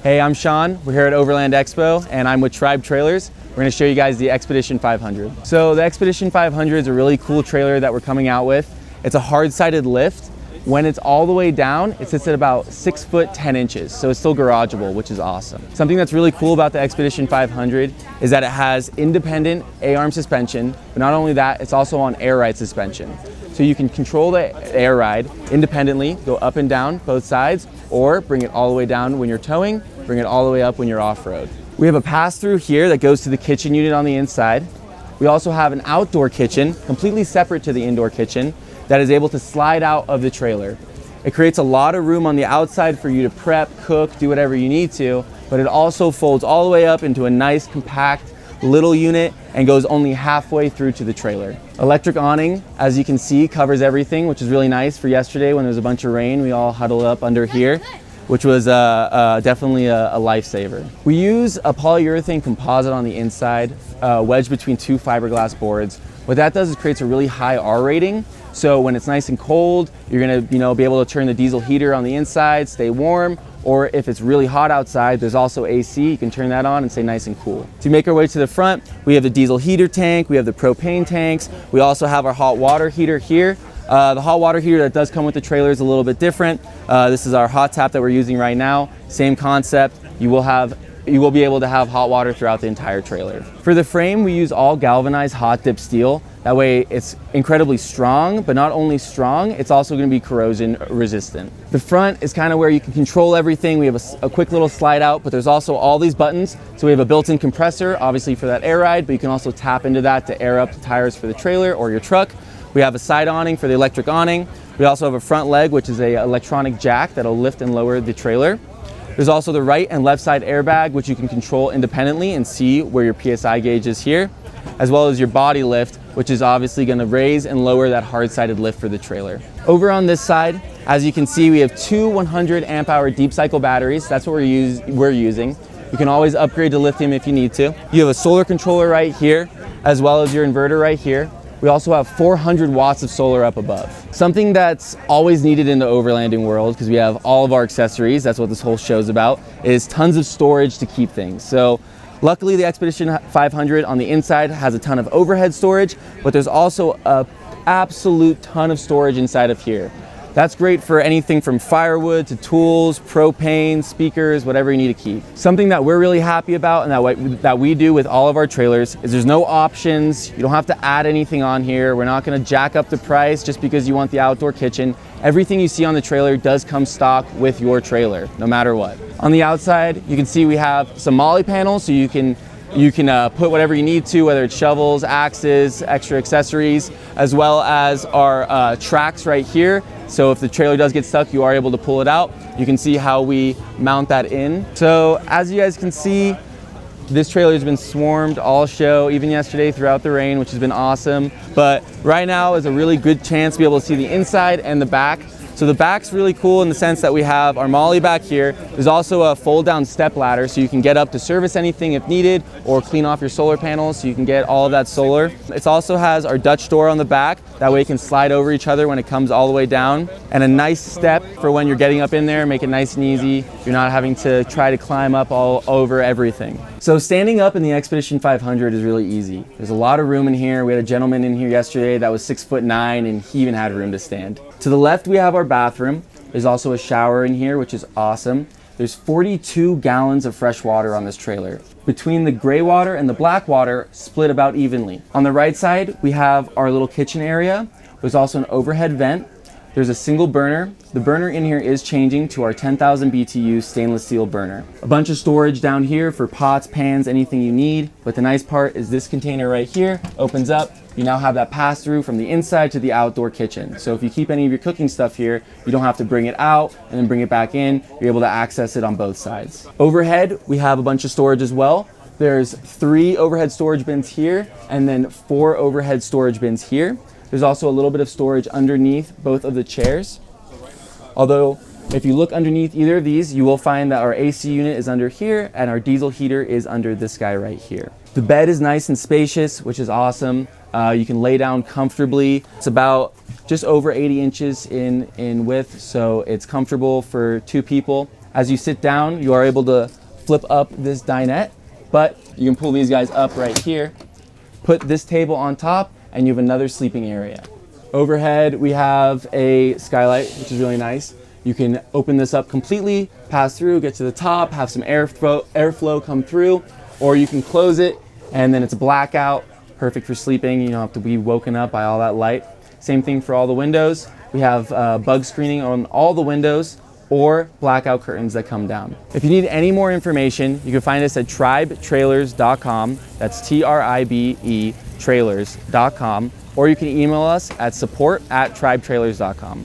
Hey, I'm Sean. We're here at Overland Expo and I'm with Tribe Trailers. We're going to show you guys the Expedition 500. So the Expedition 500 is a really cool trailer that we're coming out with. It's a hard-sided lift. When it's all the way down, it sits at about 6 foot 10 inches. So it's still garageable, which is awesome. Something that's really cool about the Expedition 500 is that it has independent A-arm suspension, but not only that, it's also on air ride suspension. So you can control the air ride independently, go up and down both sides, or bring it all the way down when you're towing, bring it all the way up when you're off-road. We have a pass-through here that goes to the kitchen unit on the inside. We also have an outdoor kitchen, completely separate to the indoor kitchen, that is able to slide out of the trailer. It creates a lot of room on the outside for you to prep, cook, do whatever you need to, but it also folds all the way up into a nice, compact, little unit and goes only halfway through to the trailer. Electric awning, as you can see, covers everything, which is really nice for yesterday when there was a bunch of rain. We all huddled up under here, which was definitely a lifesaver. We use a polyurethane composite on the inside, wedged between two fiberglass boards. What that does is creates a really high R rating. So when it's nice and cold, you're gonna be able to turn the diesel heater on the inside, stay warm, or if it's really hot outside, there's also AC, you can turn that on and stay nice and cool. To make our way to the front, we have the diesel heater tank, we have the propane tanks, we also have our hot water heater here. The hot water heater that does come with the trailer is a little bit different. This is our hot tap that we're using right now. Same concept. You will be able to have hot water throughout the entire trailer. For the frame, we use all galvanized hot dip steel. That way it's incredibly strong, but not only strong, it's also going to be corrosion resistant. The front is kind of where you can control everything. We have a quick little slide out, but there's also all these buttons. So we have a built-in compressor, obviously for that air ride, but you can also tap into that to air up the tires for the trailer or your truck. We have a side awning for the electric awning. We also have a front leg, which is an electronic jack that'll lift and lower the trailer. There's also the right and left side airbag, which you can control independently and see where your PSI gauge is here, as well as your body lift, which is obviously going to raise and lower that hard-sided lift for the trailer. Over on this side, as you can see, we have two 100 amp hour deep cycle batteries. That's what we're using. You can always upgrade to lithium if you need to. You have a solar controller right here, as well as your inverter right here. We also have 400 watts of solar up above. Something that's always needed in the overlanding world, because we have all of our accessories, that's what this whole show's about, is tons of storage to keep things. So luckily the Expedition 500 on the inside has a ton of overhead storage, but there's also an absolute ton of storage inside of here. That's great for anything from firewood to tools, propane, speakers, whatever you need to keep. Something that we're really happy about and that we do with all of our trailers is there's no options. You don't have to add anything on here. We're not gonna jack up the price just because you want the outdoor kitchen. Everything you see on the trailer does come stock with your trailer, no matter what. On the outside, you can see we have some molly panels, so you can put whatever you need to, whether it's shovels, axes, extra accessories, as well as our tracks right here. So if the trailer does get stuck, you are able to pull it out. You can see how we mount that in. So as you guys can see, this trailer has been swarmed all show, even yesterday throughout the rain, which has been awesome. But right now is a really good chance to be able to see the inside and the back. So the back's really cool in the sense that we have our molly back here. There's also a fold down step ladder so you can get up to service anything if needed or clean off your solar panels so you can get all of that solar. It also has our Dutch door on the back. That way you can slide over each other when it comes all the way down. And a nice step for when you're getting up in there, make it nice and easy. You're not having to try to climb up all over everything. So standing up in the Expedition 500 is really easy. There's a lot of room in here. We had a gentleman in here yesterday that was 6'9" and he even had room to stand. To the left we have our bathroom. There's also a shower in here, which is awesome. There's 42 gallons of fresh water on this trailer. Between the gray water and the black water, split about evenly. On the right side, we have our little kitchen area. There's also an overhead vent. There's a single burner. The burner in here is changing to our 10,000 BTU stainless steel burner. A bunch of storage down here for pots, pans, anything you need. But the nice part is this container right here opens up. You now have that pass through from the inside to the outdoor kitchen. So if you keep any of your cooking stuff here, you don't have to bring it out and then bring it back in. You're able to access it on both sides. Overhead, we have a bunch of storage as well. There's 3 overhead storage bins here and then 4 overhead storage bins here. There's also a little bit of storage underneath both of the chairs. Although if you look underneath either of these, you will find that our AC unit is under here and our diesel heater is under this guy right here. The bed is nice and spacious, which is awesome. You can lay down comfortably. It's about just over 80 inches in width, so it's comfortable for 2 people. As you sit down, you are able to flip up this dinette, but you can pull these guys up right here, put this table on top, and you have another sleeping area. Overhead, we have a skylight, which is really nice. You can open this up completely, pass through, get to the top, have some airflow come through, or you can close it and then it's a blackout, perfect for sleeping. You don't have to be woken up by all that light. Same thing for all the windows. We have bug screening on all the windows or blackout curtains that come down. If you need any more information, you can find us at tribetrailers.com. That's TRIBE trailers.com, or you can email us at support@tribetrailers.com.